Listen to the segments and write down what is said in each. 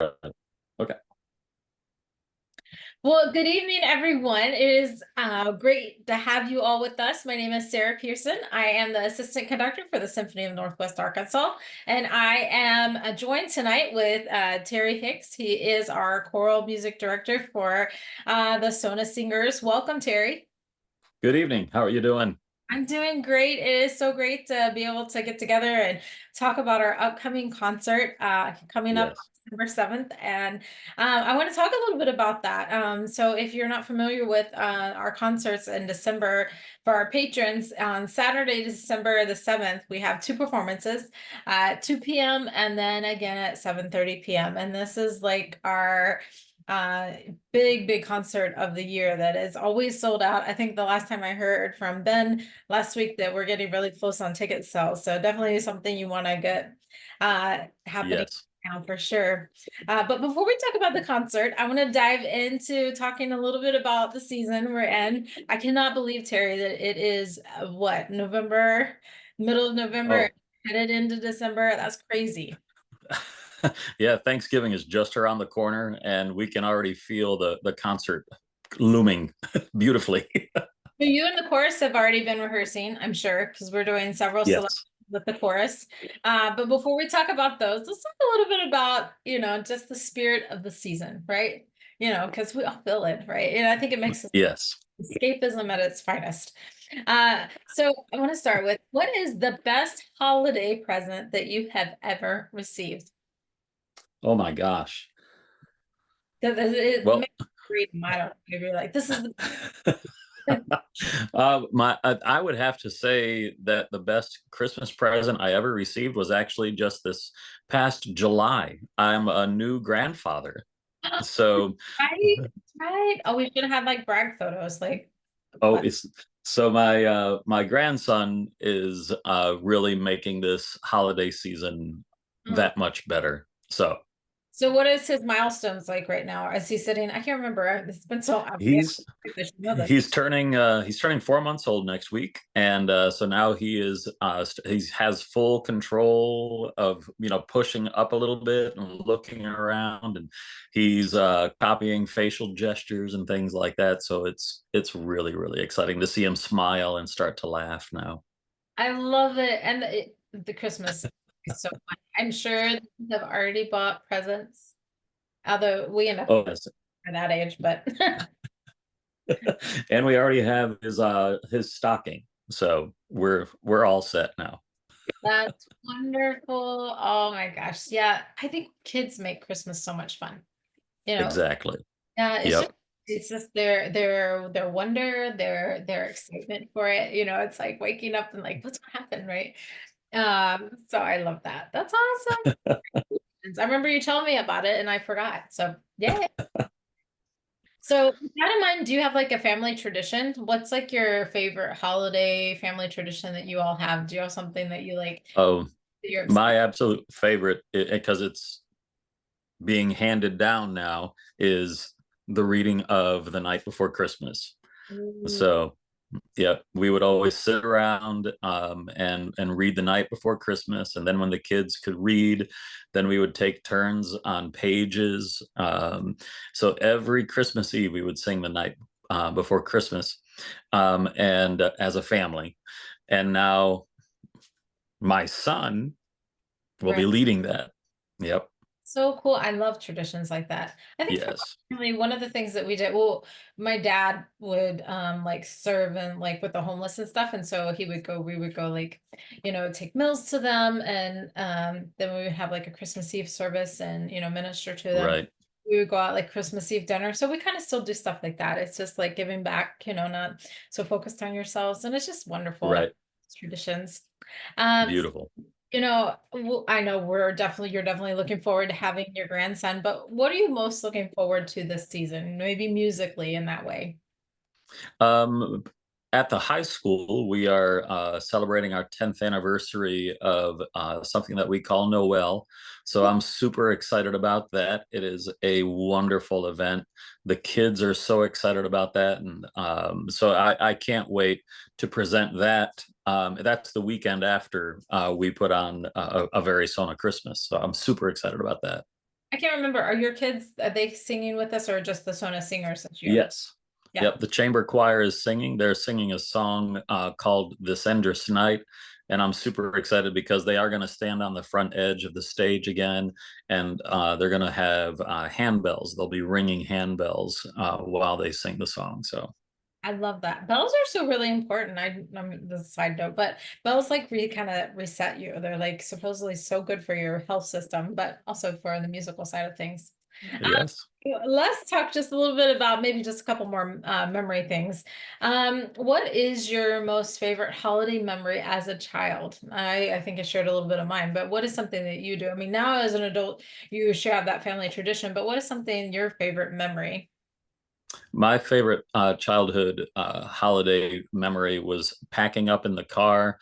Okay. Well, good evening, everyone. It is great to have you all with us. My name is Sarah Pearson. I am the assistant conductor for the Symphony of Northwest Arkansas, and I am joined tonight with Terry Hicks. He is our choral music director for the SoNA Singers. Welcome, Terry. Good evening. How are you doing? I'm doing great. It is so great to be able to get together and talk about our upcoming concert coming up Yes. on December 7th. And I want to talk a little bit about that. So, if you're not familiar with our concerts in December for our patrons, on Saturday, December the 7th, we have two performances at 2 p.m. and then again at 7:30 p.m. And this is like our uh big concert of the year that is always sold out. I think the last time I heard from Ben last week that we're getting really close on ticket sales, so definitely something you want to get happening Yes. now for sure. But before we talk about the concert, I want to dive into talking a little bit about the season we're in. I cannot believe, Terry, that it is what, November, middle of November, Oh, headed into December. That's crazy. yeah. Thanksgiving is just around the corner, and we can already feel the concert looming beautifully. So you and the chorus have already been rehearsing, I'm sure, because we're doing several selections Yes. with the chorus. But before we talk about those, let's talk a little bit about, just the spirit of the season, right? Because we all feel it, right? And I think it makes Yes. escapism at its finest. So I want to start with, what is the best holiday present that you have ever received? Oh my gosh. Because it Well, makes me read them. I don't know, maybe like this is the I would have to say that the best Christmas present I ever received was actually just this past July. I'm a new grandfather. So, right, right. Oh, we should have had like brag photos, like. oh, it's so my grandson is really making this holiday season Mm. that much better. So So what is his milestones like right now? Is he sitting? I can't remember. It's been so yeah, he's I should know this. he's turning 4 months old next week, and so now he has full control of pushing up a little bit and looking around, and he's copying facial gestures and things like that. So it's really exciting to see him smile and start to laugh now. I love it. And the Christmas is so fun. I'm sure you have already bought presents, although we end up Oh yes. at that age, but And we already have his stocking, so we're all set now. that's wonderful. Oh my gosh. Yeah. I think kids make Christmas so much fun. You know, Exactly. yeah, Yep. it's just their wonder, their excitement for it. It's like waking up and like, what's gonna happen, right? So I love that. That's awesome. I remember you telling me about it and I forgot. So yeah. So with that in mind, do you have like a family tradition? What's like your favorite holiday family tradition that you all have? Do you have something that you like Oh, that you're my obsessed? absolute favorite, because it's being handed down now, is the reading of The Night Before Christmas. Ooh, So yeah, we would always sit around and read The Night Before Christmas, and then when the kids could read, then we would take turns on pages. So every Christmas Eve we would sing The Night Before Christmas, and as a family. And now my son will right. be leading that. Yep. So cool. I love traditions like that. I think for Yes. my family, one of the things that we did, well, my dad would like serve and like with the homeless and stuff. And so we would go like, take meals to them, and then we would have like a Christmas Eve service and minister to them. Right. We would go out like Christmas Eve dinner. So we kind of still do stuff like that. It's just like giving back, not so focused on yourselves. And it's just wonderful. Right. Traditions. Um, Beautiful. I know you're definitely looking forward to having your grandson, but what are you most looking forward to this season? Maybe musically in that way. Um, at the high school, we are celebrating our 10th anniversary of something that we call Noel. So I'm super excited about that. It is a wonderful event. The kids are so excited about that. And so I can't wait to present that. That's the weekend after we put on a very SoNA Christmas. So I'm super excited about that. I can't remember. Are your kids, are they singing with us or just the SoNA singers this year? Yes. Yeah. Yep. The chamber choir is singing. They're singing a song called "This Endless Night," and I'm super excited because they are going to stand on the front edge of the stage again, and they're going to have handbells. They'll be ringing handbells while they sing the song. So I love that. Bells are so really important. I'm the side note, but bells like really kind of reset you. They're like supposedly so good for your health system, but also for the musical side of things. yes. Let's talk just a little bit about maybe just a couple more memory things. What is your most favorite holiday memory as a child? I think I shared a little bit of mine, but what is something that you do? I mean, now as an adult, you should have that family tradition, but what is something your favorite memory? My favorite childhood holiday memory was packing up in the car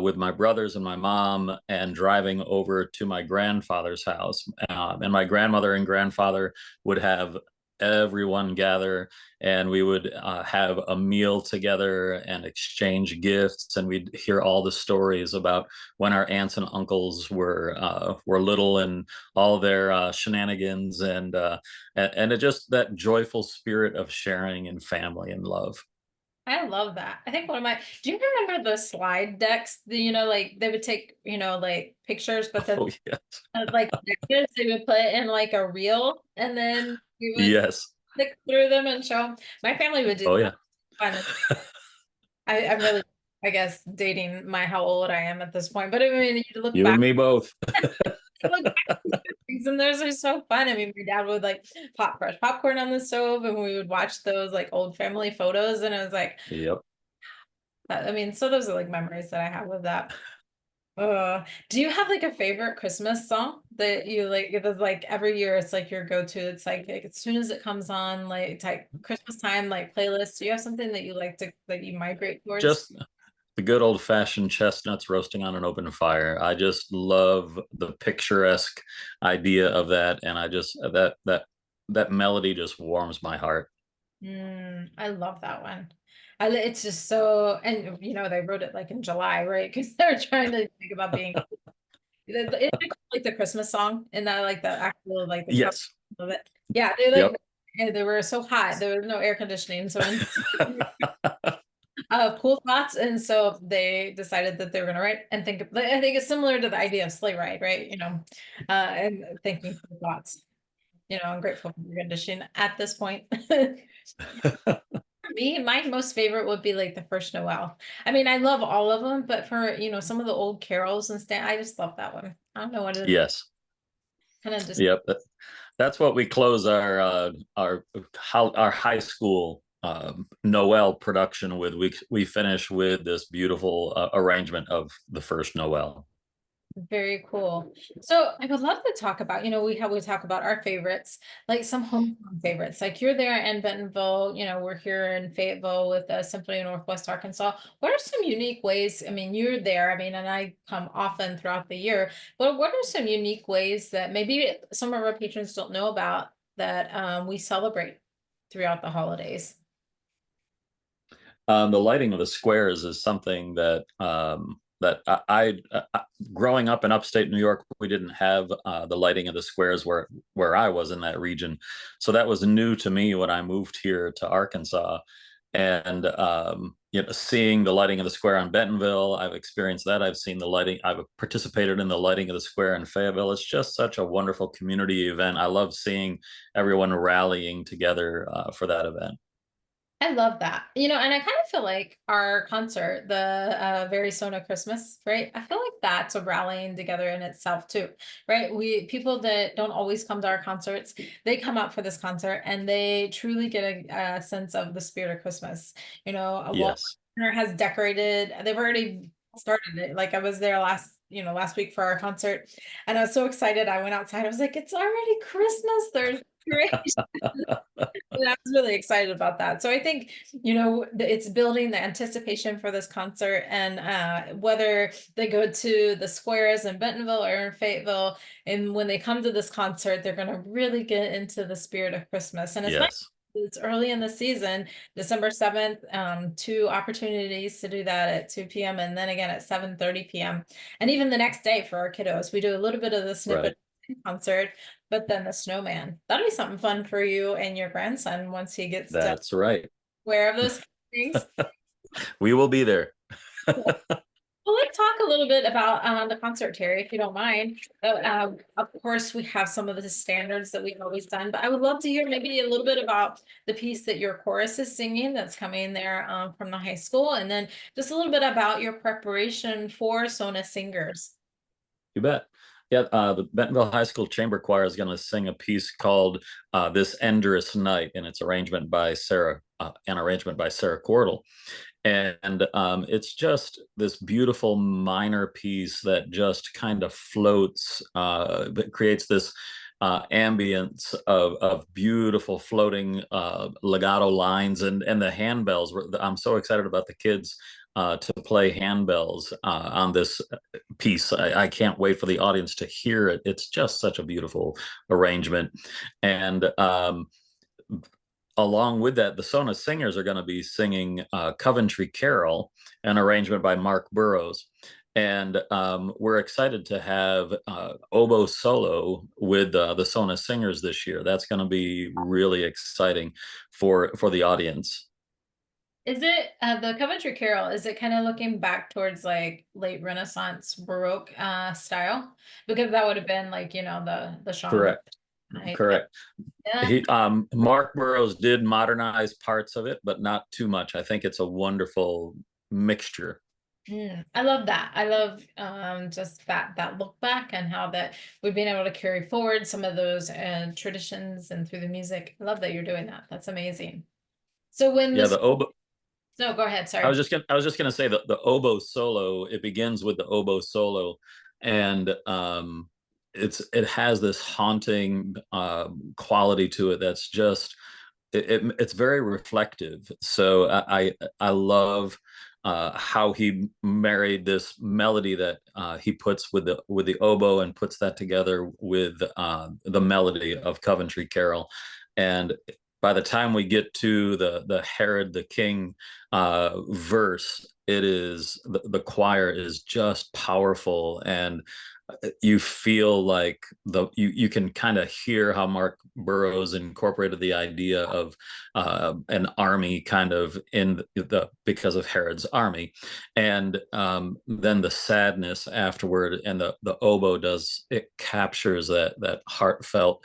with my brothers and my mom and driving over to my grandfather's house. And my grandmother and grandfather would have everyone gather, and we would have a meal together and exchange gifts, and we'd hear all the stories about when our aunts and uncles were little and all their shenanigans, and it just that joyful spirit of sharing and family and love. I love that. I think one of my, do you remember the slide decks? Like they would take, like pictures, but then Oh yes. like pictures they would put in like a reel and then we would Yes. click through them and show 'em. My family would do Oh that. yeah. Fun. I'm really, I guess, dating my how old I am at this point. But I mean, you look You back, and me both. look back at these things and those are so fun. I mean, my dad would like pop fresh popcorn on the stove and we would watch those like old family photos and it was like, Yep. I mean, so those are like memories that I have with that. Do you have like a favorite Christmas song that you like? It was like every year it's like your go-to. It's like as soon as it comes on, like it's like Christmas time, like playlist. Do you have something that you like to that you migrate towards? Just the good old fashioned chestnuts roasting on an open fire. I just love the picturesque idea of that, and I just that melody just warms my heart. I love that one. It's just so, and they wrote it like in July, right? Because they were trying to think about being it's like the Christmas song and that like the actual like the cover Yes. of it. Yeah, they like Yep. they were so hot. There was no air conditioning, so cool thoughts, and so they decided that they were going to write and think. I think it's similar to the idea of sleigh ride, right? And thinking cool thoughts. I'm grateful for your condition at this point. For me, my most favorite would be like the first Noel. I mean, I love all of them, but for some of the old carols and stuff, I just love that one. I don't know what it is. Yes. Kind of just Yep. That's what we close our high school Noel production with. We finish with this beautiful arrangement of the first Noel. very cool. So I would love to talk about, we talk about our favorites, like some hometown favorites. Like you're there in Bentonville, we're here in Fayetteville with Symphony of Northwest Arkansas. What are some unique ways? I mean, you're there, I mean, and I come often throughout the year, but what are some unique ways that maybe some of our patrons don't know about that we celebrate throughout the holidays? The lighting of the squares is something that growing up in upstate New York, we didn't have the lighting of the squares where I was in that region, so that was new to me when I moved here to Arkansas. And seeing the lighting of the square on Bentonville, I've experienced that. I've seen the lighting. I've participated in the lighting of the square in Fayetteville. It's just such a wonderful community event. I love seeing everyone rallying together for that event. I love that. And I kind of feel like our concert, the very Sona Christmas, right? I feel like that's a rallying together in itself too, right? We people that don't always come to our concerts, they come out for this concert and they truly get a sense of the spirit of Christmas. Walt Yes. has decorated, they've already started it. Like I was there last week for our concert and I was so excited. I went outside. I was like, it's already Christmas. There's great. And I was really excited about that. So I think, it's building the anticipation for this concert and whether they go to the squares in Bentonville or in Fayetteville, and when they come to this concert, they're going to really get into the spirit of Christmas. And it's nice. Yes. It's early in the season, December 7th, two opportunities to do that at 2 p.m. and then again at 7:30 p.m. And even the next day for our kiddos, we do a little bit of the Right. snippet concert, but then the snowman. That'll be something fun for you and your grandson once he gets to That's right. aware of those things. We will be there. Well, let's talk a little bit about the concert, Terry, if you don't mind. Of course, we have some of the standards that we've always done, but I would love to hear maybe a little bit about the piece that your chorus is singing that's coming there from the high school, and then just a little bit about your preparation for SoNA singers. You bet. Yeah, the Bentonville High School Chamber Choir is going to sing a piece called "This Endless Night," and it's arrangement by an arrangement by Sarah Cordell. And it's just this beautiful minor piece that just kind of floats, that creates this ambience of beautiful floating legato lines and the handbells. I'm so excited about the kids to play handbells on this piece. I can't wait for the audience to hear it. It's just such a beautiful arrangement. And along with that, the SoNA singers are going to be singing Coventry Carol, an arrangement by Mark Burrows. And we're excited to have oboe solo with the SoNA singers this year. That's going to be really exciting for the audience. Is it the Coventry Carol? Is it kind of looking back towards like late Renaissance Baroque style? Because that would have been like, the Sean. Correct. Right? Correct. Yeah. He Mark Burrows did modernize parts of it, but not too much. I think it's a wonderful mixture. I love that. I love just that look back and how that we've been able to carry forward some of those traditions and through the music. I love that you're doing that. That's amazing. So when Yeah, this, the oboe. no, go ahead. I Sorry. was just gonna say that the oboe solo. It begins with the oboe solo, and it has this haunting quality to it that's just it's very reflective. So I love how he married this melody that he puts with the oboe and puts that together with the melody of Coventry Carol. And by the time we get to the Herod the King verse, the choir is just powerful, and you feel like you can kind of hear how Mark Burrows incorporated the idea of an army kind of in the because of Herod's army, and then the sadness afterward, and the oboe does it captures that heartfelt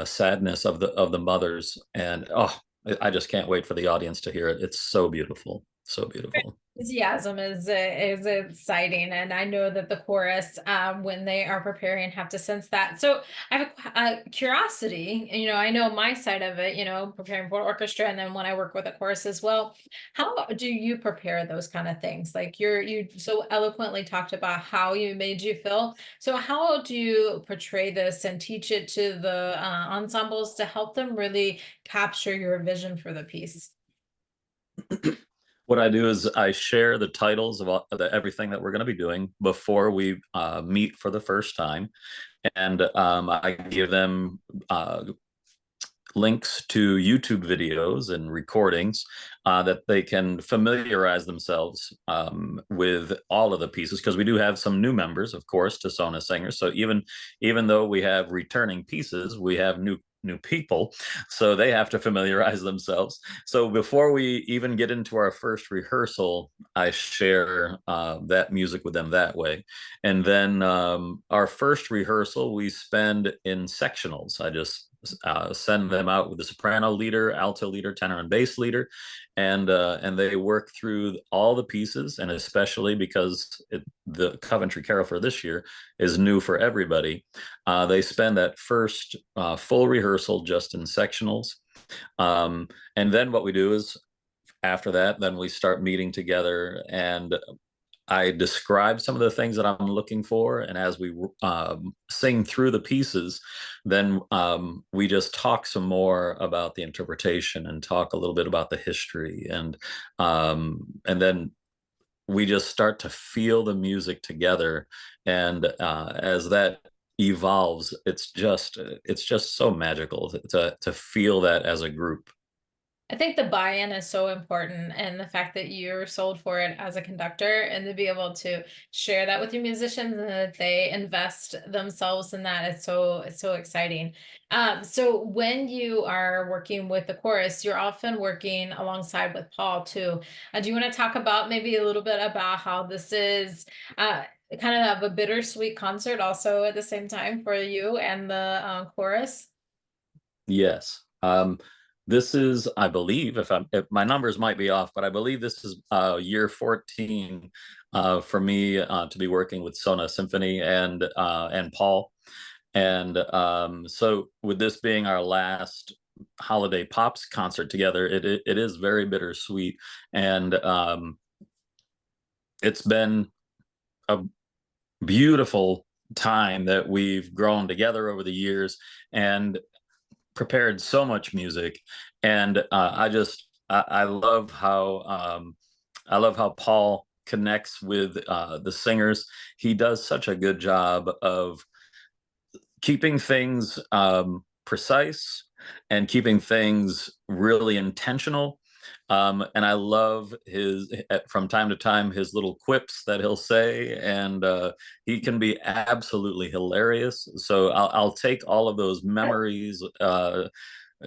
sadness of the mothers, and oh, I just can't wait for the audience to hear it. It's so beautiful, so beautiful. Enthusiasm is exciting, and I know that the chorus, when they are preparing, have to sense that. So I have a curiosity. I know my side of it. Preparing for orchestra, and then when I work with a chorus as well. How do you prepare those kind of things? Like you so eloquently talked about how you made you feel. So how do you portray this and teach it to the ensembles to help them really capture your vision for the piece? What I do is I share the titles of everything that we're going to be doing before we meet for the first time, and I give them links to YouTube videos and recordings that they can familiarize themselves with all of the pieces, because we do have some new members, of course, to SoNA singers. So even though we have returning pieces, we have new people, so they have to familiarize themselves. So before we even get into our first rehearsal, I share that music with them that way. And then our first rehearsal we spend in sectionals. I just send them out with the soprano leader, alto leader, tenor and bass leader, and they work through all the pieces. And especially because the Coventry Carol for this year is new for everybody, they spend that first full rehearsal just in sectionals. And then what we do is after that, then we start meeting together, and I describe some of the things that I'm looking for. And as we sing through the pieces, then we just talk some more about the interpretation and talk a little bit about the history. And then we just start to feel the music together. And as that evolves, it's just so magical to feel that as a group. I think the buy-in is so important, and the fact that you're sold for it as a conductor, and to be able to share that with your musicians and that they invest themselves in that, it's so exciting. So when you are working with the chorus, you're often working alongside with Paul too. Do you want to talk about maybe a little bit about how this is uh, kind of a bittersweet concert also at the same time for you and the chorus? Yes. This is, I believe, if my numbers might be off, but I believe this is year 14 for me to be working with SoNA Symphony and Paul. And so with this being our last holiday pops concert together, it is very bittersweet. And it's been a beautiful time that we've grown together over the years and prepared so much music. And I love how Paul connects with the singers. He does such a good job of keeping things precise and keeping things really intentional. And I love his, from time to time, his little quips that he'll say, and he can be absolutely hilarious. So I'll take all of those memories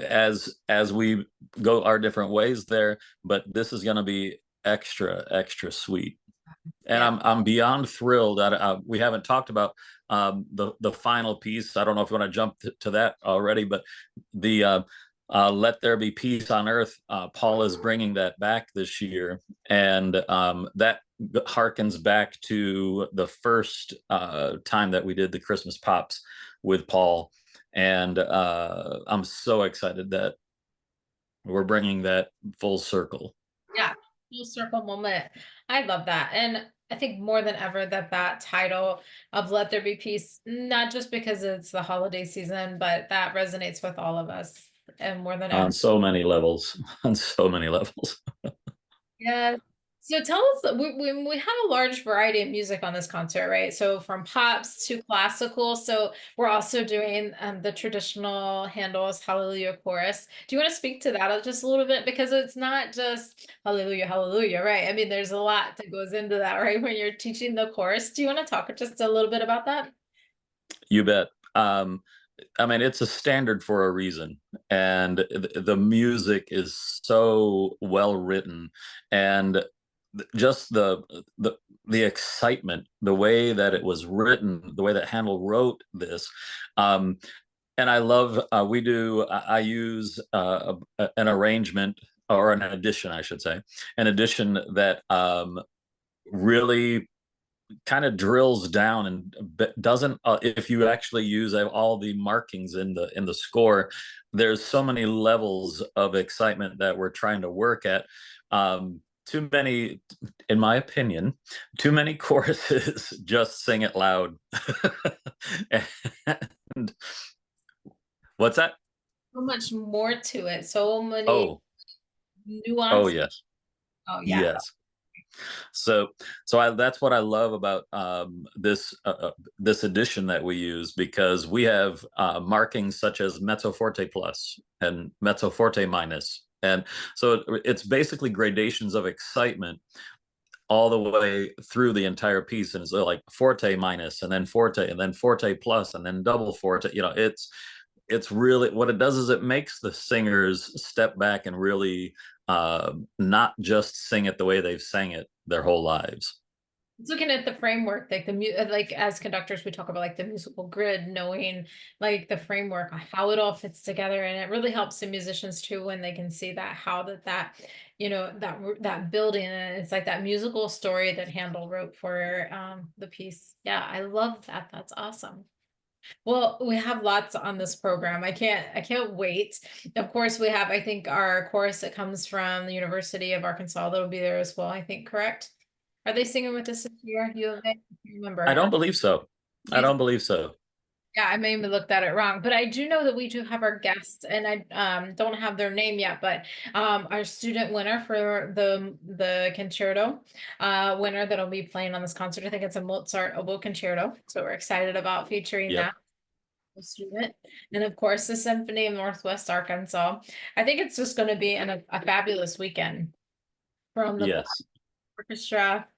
as we go our different ways there. But this is going to be extra sweet, and Yeah. I'm beyond thrilled that we haven't talked about the final piece. I don't know if you want to jump to that already, but the "Let There Be Peace on Earth." Paul is bringing that back this year, and that harkens back to the first time that we did the Christmas pops with Paul, and I'm so excited that we're bringing that full circle. Yeah, full circle moment. I love that. And I think more than ever that that title of Let There Be Peace, not just because it's the holiday season, but that resonates with all of us and more than On ever. so many levels, on so many levels. Yeah. So tell us, we have a large variety of music on this concert, right? So from pops to classical. So we're also doing the traditional Handel's Hallelujah chorus. Do you want to speak to that just a little bit? Because it's not just Hallelujah, Hallelujah, right? I mean, there's a lot that goes into that, right? When you're teaching the chorus. Do you want to talk just a little bit about that? You bet. I mean, it's a standard for a reason, and the music is so well written, and just the excitement, the way that it was written, the way that Handel wrote this. Um, and I love I use an arrangement or an addition, I should say, an addition that really kind of drills down and doesn't if you actually use all the markings in the score, there's so many levels of excitement that we're trying to work at. Too many, in my opinion, too many choruses just sing it loud. And what's that? So much more to it. So many Oh, oh nuances. yes, Oh yeah. yes. So, that's what I love about this edition that we use, because we have markings such as mezzo forte plus and mezzo forte minus, and so it's basically gradations of excitement all the way through the entire piece, and so like forte minus, and then forte plus, and then double forte. You know, it's really what it does is it makes the singers step back and really not just sing it the way they've sang it their whole lives. It's looking at the framework, like like as conductors, we talk about like the musical grid, knowing like the framework, how it all fits together, and it really helps the musicians too when they can see that how that building, and it's like that musical story that Handel wrote for the piece. Yeah, I love that. That's awesome. Well, we have lots on this program. I can't wait. Of course, we have I think our chorus that comes from the University of Arkansas that'll be there as well. I think correct. Are they singing with us this year? You have it? I Remember? don't believe so. I You- don't believe so. Yeah, I may have looked at it wrong, but I do know that we do have our guests, and I don't have their name yet, but our student winner for the concerto winner that'll be playing on this concert. I think it's a Mozart oboe concerto, so we're excited about featuring Yep. that. student, and of course the Symphony of Northwest Arkansas. I think it's just going to be a fabulous weekend from the Yes. orchestra,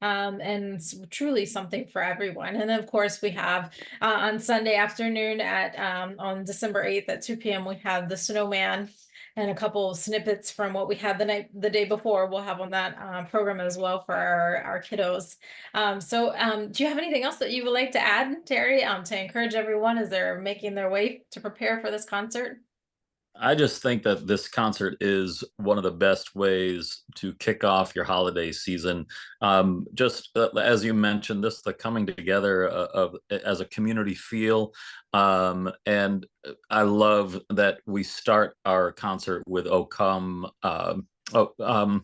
and truly something for everyone. And then of course we have on Sunday afternoon at on December 8th at 2 p.m. we have the Snowman and a couple of snippets from what we had the day before. We'll have on that program as well for our kiddos. Do you have anything else that you would like to add, Terry, to encourage everyone as they're making their way to prepare for this concert? I just think that this concert is one of the best ways to kick off your holiday season. Just as you mentioned, this the coming together of as a community feel, and I love that we start our concert with "O Come." Oh,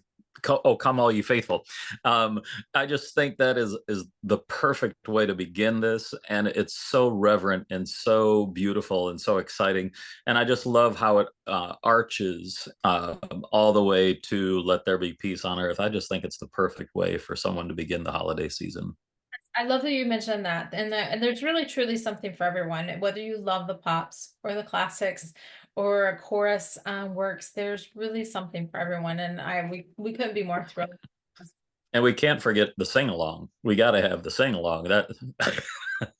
oh, come all you faithful. um, I just think that is the perfect way to begin this, and it's so reverent and so beautiful and so exciting. And I just love how it arches all the way to "Let There Be Peace on Earth." I just think it's the perfect way for someone to begin the holiday season. I love that you mentioned that, and there's really truly something for everyone. Whether you love the pops or the classics or a chorus works, there's really something for everyone, and we couldn't be more thrilled. And we can't forget the sing along. We got to have the sing along. That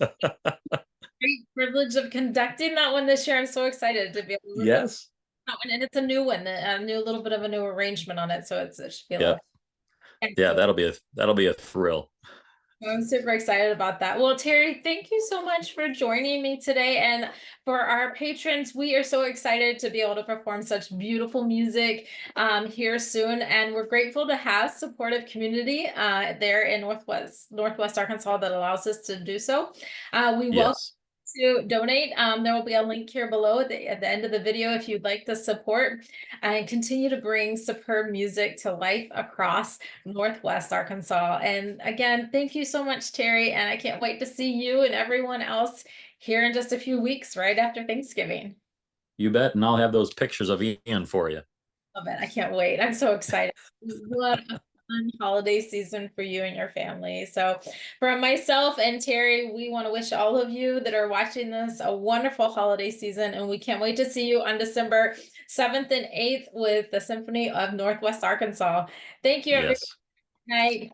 Great privilege of conducting that one this year. I'm so excited to be able to record yes, that one, and it's a new one, a new little bit of a new arrangement on it, so it should be a yeah, lot. yeah. That'll be a thrill. I'm super excited about that. Well, Terry, thank you so much for joining me today. And for our patrons, we are so excited to be able to perform such beautiful music here soon. And we're grateful to have supportive community there in Northwest Arkansas that allows us to do so. We welcome Yes. to donate. There will be a link here below at the end of the video if you'd like to support and continue to bring superb music to life across Northwest Arkansas. And again, thank you so much, Terry. And I can't wait to see you and everyone else here in just a few weeks, right after Thanksgiving. You bet. And I'll have those pictures of Ian for you. Love it. I can't wait. I'm so excited. What a fun holiday season for you and your family. So, from myself and Terry, we want to wish all of you that are watching this a wonderful holiday season. And we can't wait to see you on December 7th and 8th with the Symphony of Northwest Arkansas. Thank you, everybody. Yes. Good night.